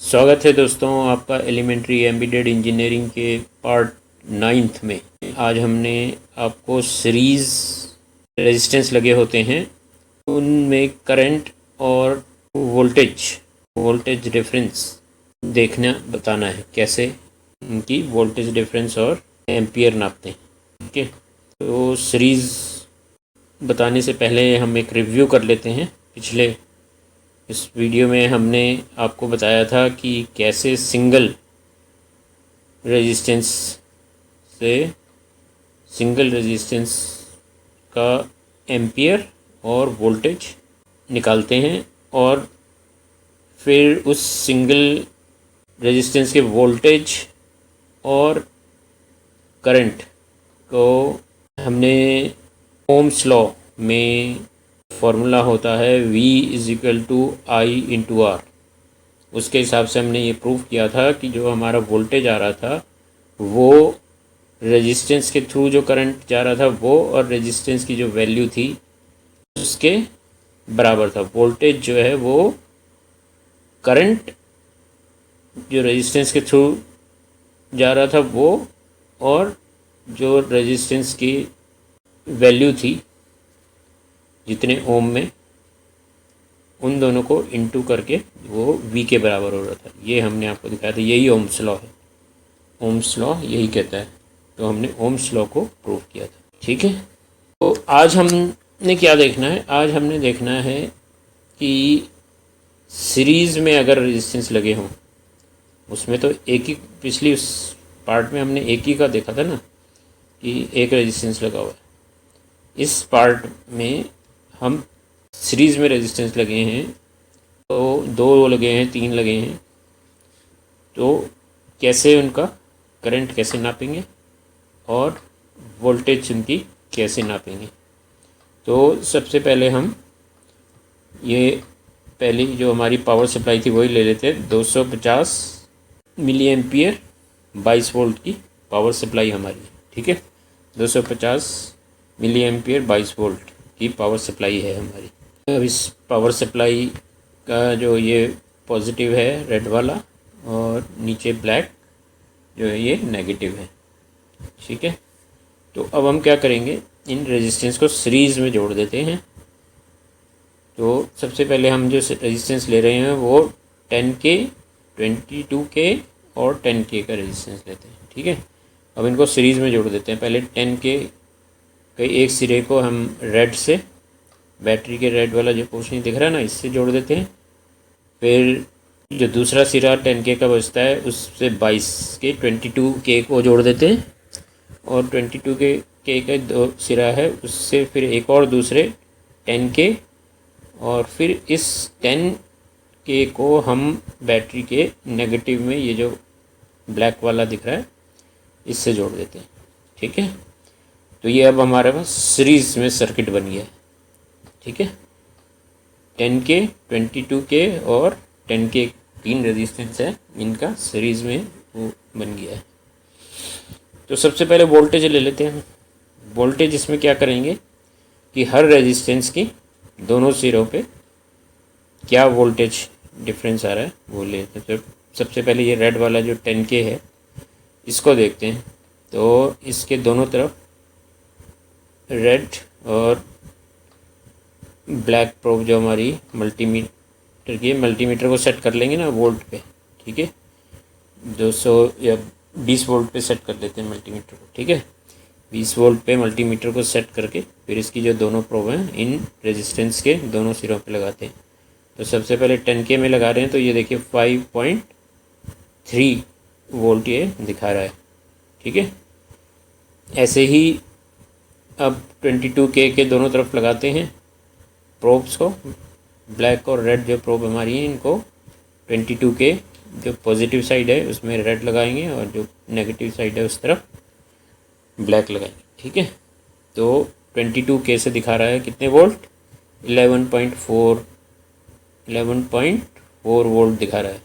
स्वागत है दोस्तों आपका एलिमेंट्री एम्बेडेड इंजीनियरिंग के पार्ट 9 में। आज हमने आपको सीरीज़ रेजिस्टेंस लगे होते हैं उनमें करंट और वोल्टेज डिफरेंस देखना बताना है, कैसे उनकी वोल्टेज डिफरेंस और एम्पियर नापते हैं। ठीक है, तो सीरीज़ बताने से पहले हम एक रिव्यू कर लेते हैं। पिछले इस वीडियो में हमने आपको बताया था कि कैसे सिंगल रेजिस्टेंस का एम्पियर और वोल्टेज निकालते हैं और फिर उस सिंगल रेजिस्टेंस के वोल्टेज और करंट को हमने ओम्स लॉ में फॉर्मूला होता है V = I/R। उसके हिसाब से हमने ये प्रूव किया था कि जो हमारा वोल्टेज आ रहा था वो रेजिस्टेंस के थ्रू जो करंट जा रहा था वो और रेजिस्टेंस की जो वैल्यू थी उसके बराबर था। वोल्टेज जो है वो करंट जो रेजिस्टेंस के थ्रू जा रहा था वो और जो रेजिस्टेंस की वैल्यू थी जितने ओम में, उन दोनों को इनटू करके वो V के बराबर हो रहा था। ये हमने आपको दिखाया था, यही ओम्स लॉ है। ओम्स लॉ यही कहता है, तो हमने ओम्स लॉ को प्रूव किया था। ठीक है, तो आज हमने क्या देखना है? आज हमने देखना है कि सीरीज़ में अगर रेजिस्टेंस लगे हों, उसमें तो एक ही, पिछली उस पार्ट में हमने एक ही का देखा था ना कि एक रेजिस्टेंस लगा हुआ है। इस पार्ट में हम सीरीज़ में रेजिस्टेंस लगे हैं, तो 2 लगे हैं, 3 लगे हैं, तो कैसे उनका करंट कैसे नापेंगे और वोल्टेज उनकी कैसे नापेंगे। तो सबसे पहले हम ये पहली जो हमारी पावर सप्लाई थी वही ले लेते हैं। 250 मिली एम्पियर 22 वोल्ट की पावर सप्लाई हमारी। ठीक है, 250 मिली एम्पियर 22 वोल्ट की पावर सप्लाई है हमारी। अब इस पावर सप्लाई का जो ये पॉजिटिव है रेड वाला और नीचे ब्लैक जो है ये नेगेटिव है। ठीक है, तो अब हम क्या करेंगे, इन रेजिस्टेंस को सीरीज़ में जोड़ देते हैं। तो सबसे पहले हम जो रेजिस्टेंस ले रहे हैं वो 10K, 22K और 10K का रेजिस्टेंस लेते हैं। ठीक है, अब इनको सीरीज़ में जोड़ देते हैं। पहले 10K के एक सिरे को हम रेड से, बैटरी के रेड वाला जो पोर्शन दिख रहा है ना, इससे जोड़ देते हैं। फिर जो दूसरा सिरा 10K का बचता है उससे 22K को जोड़ देते हैं और 22K का 2 सिरा है उससे फिर एक और दूसरे 10K और फिर इस 10K को हम बैटरी के नेगेटिव में, ये जो ब्लैक वाला दिख रहा है, इससे जोड़ देते हैं। ठीक है, तो ये अब हमारे पास सीरीज़ में सर्किट बन गया है। ठीक है, 10K, 22K और 10K 3 रेजिस्टेंस है, इनका सीरीज़ में वो बन गया है। तो सबसे पहले वोल्टेज ले लेते हैं। वोल्टेज इसमें क्या करेंगे कि हर रेजिस्टेंस की दोनों सिरों पे क्या वोल्टेज डिफरेंस आ रहा है वो लेते हैं। तो सबसे पहले ये रेड वाला जो 10K है इसको देखते हैं। तो इसके दोनों तरफ रेड और ब्लैक प्रोब जो हमारी मल्टीमीटर की, मल्टीमीटर को सेट कर लेंगे ना वोल्ट पे। ठीक है, 200 या 20 वोल्ट पे सेट कर लेते हैं मल्टीमीटर को। ठीक है, 20 वोल्ट पे मल्टीमीटर को सेट करके फिर इसकी जो दोनों प्रोब हैं इन रेजिस्टेंस के दोनों सिरों पे लगाते हैं। तो सबसे पहले 10K में लगा रहे हैं, तो ये देखिए 5.3 वोल्ट ये दिखा रहा है। ठीक है, ऐसे ही अब 22K के दोनों तरफ लगाते हैं प्रोब्स को। ब्लैक और रेड जो प्रोब हमारी हैं इनको 22K जो पॉजिटिव साइड है उसमें रेड लगाएंगे और जो नेगेटिव साइड है उस तरफ ब्लैक लगाएंगे। ठीक है, तो 22K से दिखा रहा है कितने वोल्ट, 11.4 वोल्ट दिखा रहा है।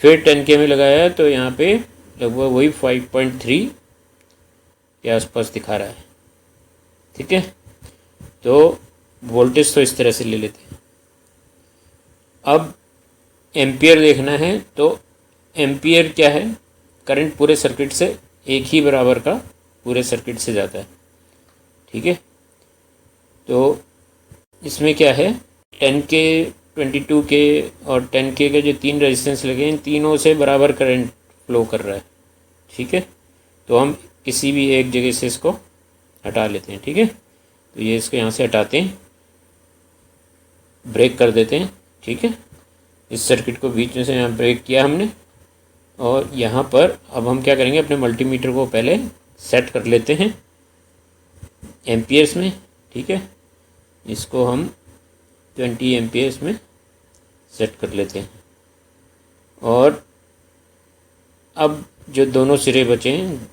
फिर 10K में लगाया तो यहाँ पे लगभग वही 5.3 के आसपास दिखा रहा है। ठीक है, तो वोल्टेज तो इस तरह से ले लेते हैं। अब एम्पियर देखना है तो एम्पियर क्या है, करंट पूरे सर्किट से एक ही बराबर का पूरे सर्किट से जाता है। ठीक है, तो इसमें क्या है, 10K 22K और 10K के जो तीन रेजिस्टेंस लगे इन तीनों से बराबर करंट फ्लो कर रहा है। ठीक है, तो हम किसी भी एक जगह से इसको हटा लेते हैं। ठीक है, तो ये इसको यहाँ से हटाते हैं, ब्रेक कर देते हैं। ठीक है, इस सर्किट को बीच में से यहाँ ब्रेक किया हमने, और यहाँ पर अब हम क्या करेंगे, अपने मल्टीमीटर को पहले सेट कर लेते हैं एम्पियर्स में। ठीक है, इसको हम 20 एम्पियर्स में सेट कर लेते हैं। और अब जो दोनों सिरे बचे हैं,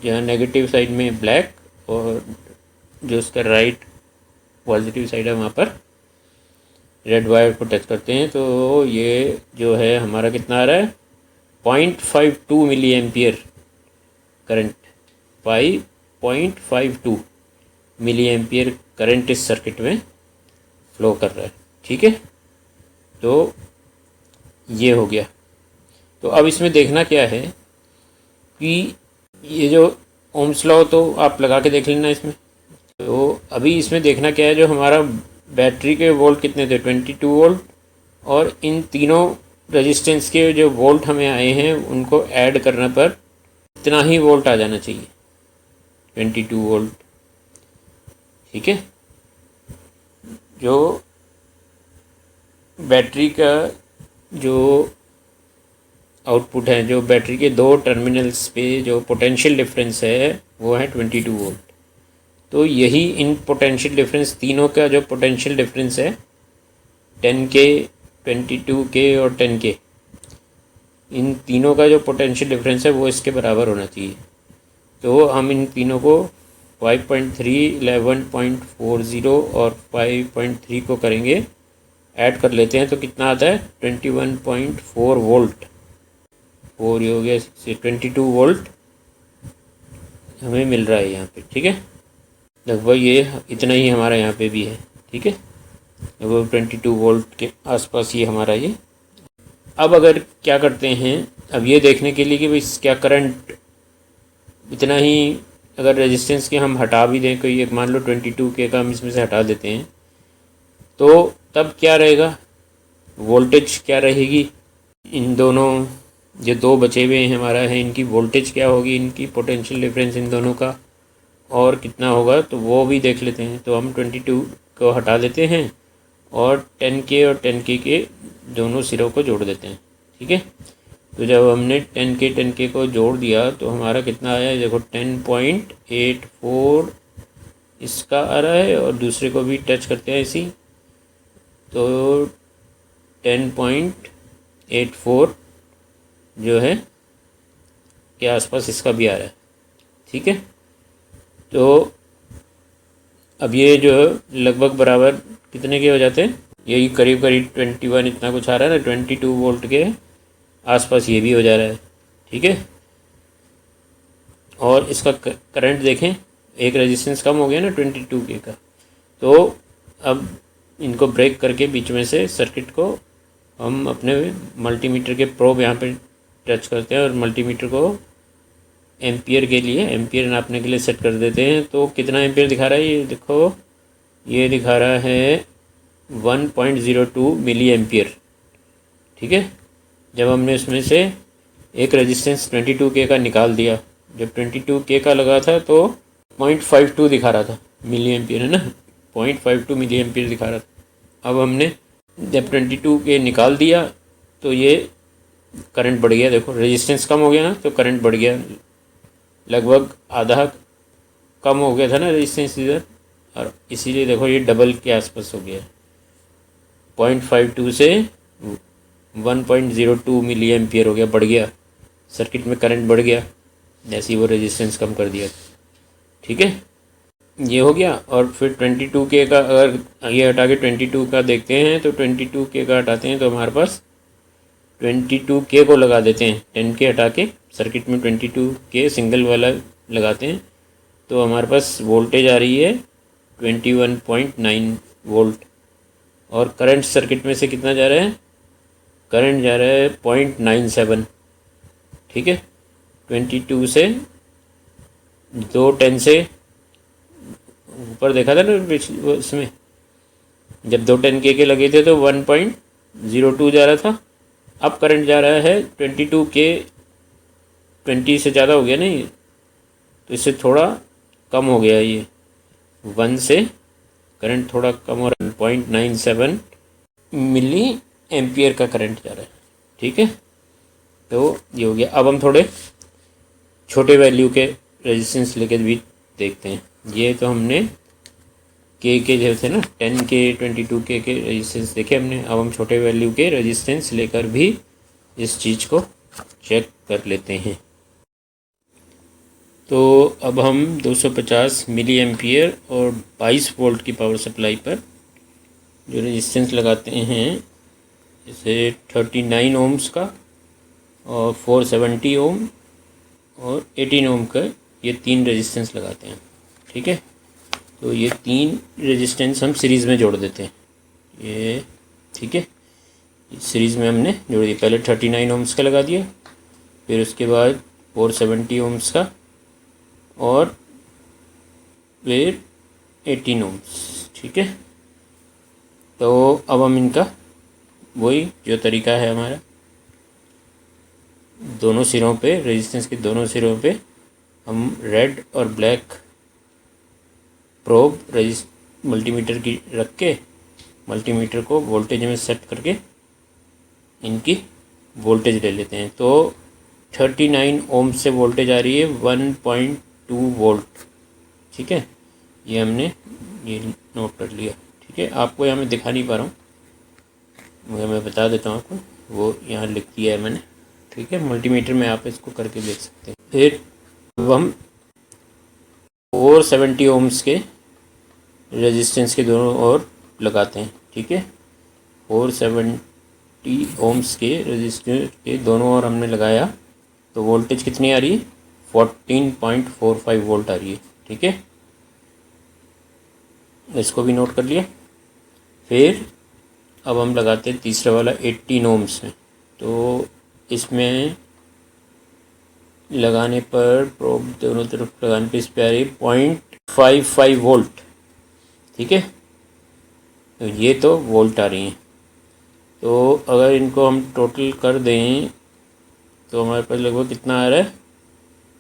जहाँ नेगेटिव साइड में ब्लैक और जो उसका राइट पॉजिटिव साइड है वहाँ पर रेड वायर को टच करते हैं, तो ये जो है हमारा कितना आ रहा है, 0.52 milliampere current, 0.52 milliampere current इस सर्किट में फ्लो कर रहा है। ठीक है, तो ये हो गया। तो अब इसमें देखना क्या है कि ये जो ओम्स लॉ तो आप लगा के देख लेना इसमें। तो अभी इसमें देखना क्या है, जो हमारा बैटरी के वोल्ट कितने थे, 22 वोल्ट, और इन तीनों रेजिस्टेंस के जो वोल्ट हमें आए हैं उनको ऐड करने पर इतना ही वोल्ट आ जाना चाहिए, 22 वोल्ट। ठीक है, जो बैटरी का जो आउटपुट है, जो बैटरी के दो टर्मिनल्स पे जो पोटेंशियल डिफरेंस है वो है 22 वोल्ट। तो यही इन पोटेंशियल डिफरेंस तीनों का जो पोटेंशियल डिफरेंस है 10K 22K और 10K, इन तीनों का जो पोटेंशियल डिफरेंस है वो इसके बराबर होना चाहिए। तो हम इन तीनों को 5.3 11.40 और 5.3 को करेंगे, ऐड कर लेते हैं तो कितना आता है, 21.4 वोल्ट। 4 हो गया, 22 वोल्ट हमें मिल रहा है यहाँ पे। ठीक है, लगभग ये इतना ही हमारा यहाँ पे भी है। ठीक है, लगभग 22 वोल्ट के आसपास ये हमारा ये। अब अगर क्या करते हैं, अब ये देखने के लिए कि भाई क्या करंट इतना ही, अगर रेजिस्टेंस के हम हटा भी दें, कोई एक मान लो 22K का हम इसमें से हटा देते हैं, तो तब क्या रहेगा, वोल्टेज क्या रहेगी, इन दोनों जो दो बचे हुए हैं हमारा है, इनकी वोल्टेज क्या होगी, इनकी पोटेंशियल डिफरेंस इन दोनों का और कितना होगा, तो वो भी देख लेते हैं। तो हम 22 को हटा देते हैं और 10K और 10K के दोनों सिरों को जोड़ देते हैं। ठीक है, तो जब हमने 10K को जोड़ दिया तो हमारा कितना आया, देखो 10.84 इसका आ रहा है, और दूसरे को भी टच करते हैं इसी, तो 10.84 जो है के आसपास इसका भी आ रहा है। ठीक है, तो अब ये जो लगभग बराबर कितने के हो जाते हैं, यही करीब करीब 21 इतना कुछ आ रहा है ना, 22 वोल्ट के आसपास ये भी हो जा रहा है। ठीक है, और इसका करंट देखें, एक रेजिस्टेंस कम हो गया ना 22K का। तो अब इनको ब्रेक करके बीच में से सर्किट को हम अपने मल्टीमीटर के प्रोब यहाँ पे टच करते हैं और मल्टीमीटर को एम्पियर के लिए, एम्पियर नापने के लिए सेट कर देते हैं। तो कितना एम्पियर दिखा रहा है, ये देखो, ये दिखा रहा है 1.02 मिली एम्पियर। ठीक है, जब हमने इसमें से एक रेजिस्टेंस 22K का निकाल दिया, जब 22K का लगा था तो 0.52 दिखा रहा था, मिली एम्पियर है ना, 0.52 मिली एम्पियर दिखा रहा था। अब हमने जब 22K निकाल दिया तो ये करंट बढ़ गया, देखो रेजिस्टेंस कम हो गया ना, तो करंट बढ़ गया, लगभग आधा कम हो गया था ना रेजिस्टेंस इधर, और इसीलिए देखो ये डबल के आसपास हो गया, 0.52 से 1.02 मिली एम्पियर हो गया, बढ़ गया, सर्किट में करंट बढ़ गया जैसे ही वो रेजिस्टेंस कम कर दिया। ठीक है, ये हो गया। और फिर 22K का अगर ये हटा के 22 का देखते हैं, तो 22K का हटाते हैं तो हमारे पास 22K को लगा देते हैं, 10K हटा के सर्किट में 22K सिंगल वाला लगाते हैं, तो हमारे पास वोल्टेज आ रही है 21.9 वोल्ट, और करंट सर्किट में से कितना जा रहा है, करंट जा रहा है 0.97, ठीक है। 22 से 210 से ऊपर देखा था ना इसमें, जब 210 के लगे थे तो 1.02 जा रहा था। अब करंट जा रहा है 22 के, 20 से ज़्यादा हो गया नहीं, तो इससे थोड़ा कम हो गया ये, 1 से करंट थोड़ा कम हो रहा है, 0.97 मिली एम्पियर का करंट जा रहा है, ठीक है। तो ये हो गया। अब हम थोड़े छोटे वैल्यू के रेजिस्टेंस लेके भी देखते हैं। ये तो हमने के जो थे ना 10 के 22 के रेजिस्टेंस देखे हमने। अब हम छोटे वैल्यू के रेजिस्टेंस लेकर भी इस चीज़ को चेक कर लेते हैं। तो अब हम 250 मिली एम्पियर और 22 वोल्ट की पावर सप्लाई पर जो रेजिस्टेंस लगाते हैं, जैसे 39 ओम्स का और 470 ओम और 18 ओम का, ये 3 रेजिस्टेंस लगाते हैं, ठीक है। तो ये 3 रेजिस्टेंस हम सीरीज़ में जोड़ देते हैं, ये ठीक है। सीरीज़ में हमने जोड़ दिया, पहले 39 ओम्स का लगा दिया, फिर उसके बाद 470 ओम्स का और फिर 18 ओम्स, ठीक है। तो अब हम इनका वही जो तरीका है हमारा, दोनों सिरों पे, रेजिस्टेंस के दोनों सिरों पे हम रेड और ब्लैक प्रोब मल्टीमीटर की रख के, मल्टीमीटर को वोल्टेज में सेट करके इनकी वोल्टेज ले लेते हैं। तो 39 ओम से वोल्टेज आ रही है 1.2 वोल्ट, ठीक है। ये हमने ये नोट कर लिया, ठीक है। आपको यहाँ मैं दिखा नहीं पा रहा हूँ, मैं बता देता हूँ आपको, वो यहाँ लिख दिया है मैंने, ठीक है। मल्टीमीटर में आप इसको करके देख सकते हैं। फिर अब हम 470 ओम्स के रेजिस्टेंस के दोनों ओर लगाते हैं, ठीक है। 470 ओम्स के रेजिस्टेंस के दोनों ओर हमने लगाया, तो वोल्टेज कितनी आ रही है, 14.45 वोल्ट आ रही है, ठीक है। इसको भी नोट कर लिया। फिर अब हम लगाते हैं तीसरा वाला 18 ओम्स में। तो इसमें लगाने पर, प्रोब दोनों तरफ लगाने पर इस पर आ रही है 0.55 वोल्ट, ठीक है। तो ये तो वोल्ट आ रही हैं। तो अगर इनको हम टोटल कर दें तो हमारे पास लगभग कितना आ रहा है,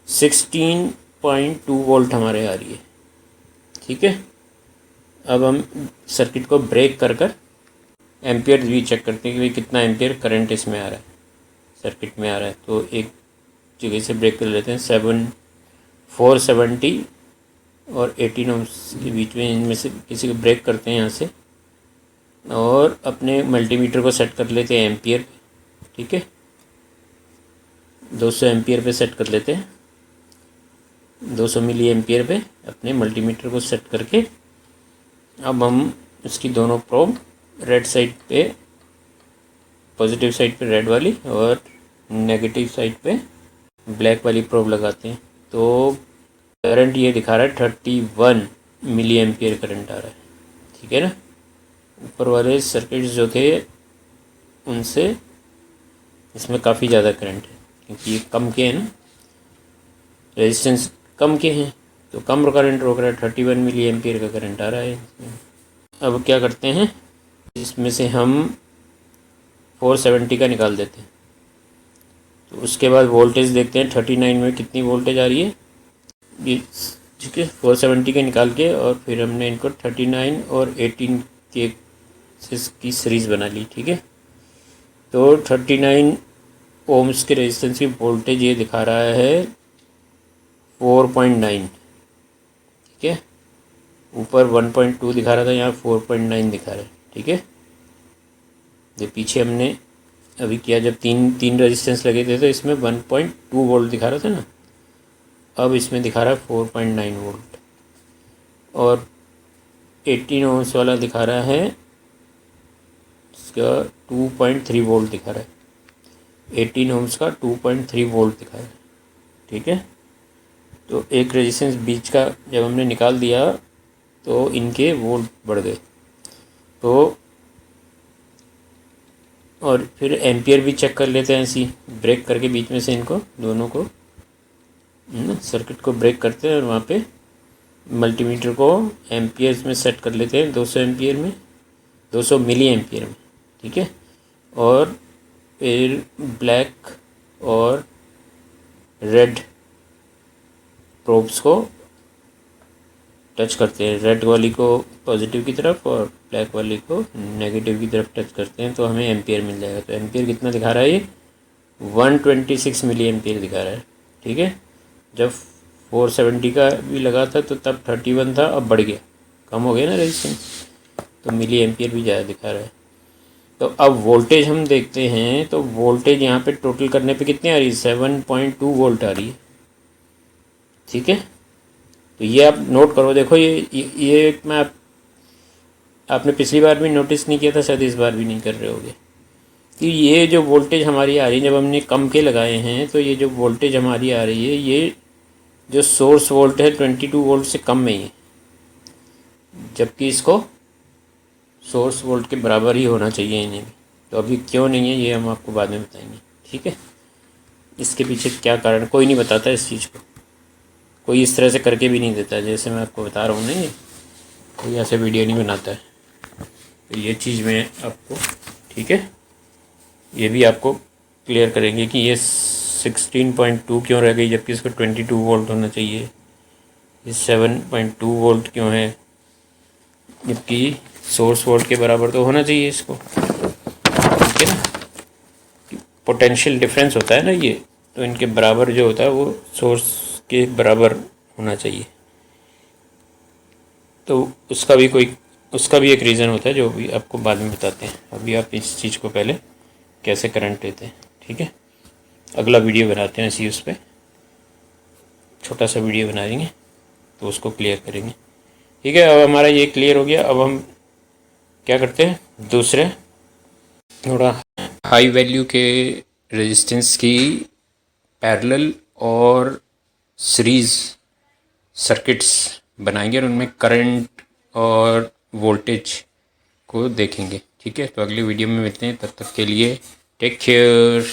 16.2 वोल्ट हमारे आ रही है, ठीक है। अब हम सर्किट को ब्रेक कर एम्पियर भी चेक करते हैं कि भाई कितना एम्पियर करंट इसमें आ रहा है, सर्किट में आ रहा है। तो एक जगह से ब्रेक कर लेते हैं, 470 और 18 ओम्स के बीच में, इनमें से किसी को ब्रेक करते हैं यहाँ से, और अपने मल्टीमीटर को सेट कर लेते हैं एम्पियर, ठीक है। 200 एम्पियर पे सेट कर लेते हैं, 200 मिली एम्पियर पे अपने मल्टीमीटर को सेट करके अब हम इसकी दोनों प्रोब रेड साइड पे, पॉजिटिव साइड पे रेड वाली और नेगेटिव साइड पे ब्लैक वाली प्रोब लगाते हैं। तो करंट ये दिखा रहा है 31 मिली एम्पियर करंट आ रहा है, ठीक है ना। ऊपर वाले सर्किट्स जो थे उनसे इसमें काफ़ी ज़्यादा करंट है, क्योंकि ये कम के हैं ना, रेजिस्टेंस कम के हैं, तो कम करंट रोक रहा है, 31 मिली एम्पियर का करंट आ रहा है। अब क्या करते हैं, इसमें से हम 470 का निकाल देते हैं। तो उसके बाद वोल्टेज देखते हैं 39 में कितनी वोल्टेज आ रही है, ये ठीक है। 470 के निकाल के और फिर हमने इनको 39 और 18 के की सीरीज़ बना ली, ठीक है। तो 39 ओम्स के रेजिस्टेंस की वोल्टेज ये दिखा रहा है 4.9, ठीक है। ऊपर 1.2 दिखा रहा था, यहाँ 4.9 दिखा रहा है, ठीक है। जो पीछे हमने अभी किया, जब तीन रेजिस्टेंस लगे थे तो इसमें 1.2 वोल्ट दिखा रहा था ना, अब इसमें दिखा रहा है 4.9 वोल्ट। और 18 ओम्स वाला दिखा रहा है, इसका 2.3 वोल्ट दिखा रहा है, 18 ओम्स का 2.3 वोल्ट दिखा रहा है, ठीक है। तो एक रेजिस्टेंस बीच का जब हमने निकाल दिया तो इनके वोल्ट बढ़ गए। तो और फिर एम्पियर भी चेक कर लेते हैं, ऐसी ब्रेक करके बीच में से इनको दोनों को सर्किट को ब्रेक करते हैं और वहाँ पे मल्टीमीटर को एम्पियर्स में सेट कर लेते हैं, 200 एम्पियर में, 200 मिली एम्पियर में, ठीक है। और फिर ब्लैक और रेड प्रोब्स को टच करते हैं, रेड वाली को पॉजिटिव की तरफ और ब्लैक वाली को नेगेटिव की तरफ टच करते हैं, तो हमें एम्पियर मिल जाएगा। तो एम्पियर कितना दिखा रहा है ये 126 मिली एम्पियर दिखा रहा है, ठीक है। जब 470 का भी लगा था तो तब 31 था, अब बढ़ गया, कम हो गया ना रेजिस्टेंस, तो मिली एम्पियर भी ज़्यादा दिखा रहा है। तो अब वोल्टेज हम देखते हैं, तो वोल्टेज यहाँ पे टोटल करने पे कितनी आ रही है, 7.2 वोल्ट आ रही है, ठीक है। तो ये आप नोट करो, देखो ये मैं आपने पिछली बार भी नोटिस नहीं किया था, शायद इस बार भी नहीं कर रहे होगे कि ये जो वोल्टेज हमारी आ रही है, जब हमने कम के लगाए हैं तो ये जो वोल्टेज हमारी आ रही है, ये जो सोर्स वोल्ट है 22 वोल्ट से कम में ही है, जबकि इसको सोर्स वोल्ट के बराबर ही होना चाहिए इन्हें भी। तो अभी क्यों नहीं है ये हम आपको बाद में बताएंगे, ठीक है। इसके पीछे क्या कारण कोई नहीं बताता, इस चीज़ को कोई इस तरह से करके भी नहीं देता, जैसे मैं आपको बता रहा हूँ ना, ये कोई ऐसे वीडियो नहीं बनाता है। तो ये चीज़ मैं आपको, ठीक है, ये भी आपको क्लियर करेंगे कि ये 16.2 क्यों रह गई, जबकि इसको 22 वोल्ट होना चाहिए। ये 7.2 वोल्ट क्यों है, जबकि सोर्स वोल्ट के बराबर तो होना चाहिए इसको, ठीक है ना। पोटेंशियल डिफरेंस होता है ना ये, तो इनके बराबर जो होता है वो सोर्स के बराबर होना चाहिए। तो उसका भी एक रीज़न होता है, जो भी आपको बाद में बताते हैं। अभी आप इस चीज़ को पहले कैसे करंट लेते हैं, ठीक है। अगला वीडियो बनाते हैं इसी उस पर, छोटा सा वीडियो बना देंगे तो उसको क्लियर करेंगे, ठीक है। अब हमारा ये क्लियर हो गया। अब हम क्या करते हैं, दूसरे थोड़ा हाई वैल्यू के रेजिस्टेंस की पैरेलल और सीरीज़ सर्किट्स बनाएंगे और उनमें करंट और वोल्टेज को देखेंगे, ठीक है। तो अगली वीडियो में मिलते हैं, तब तक के लिए टेक केयर।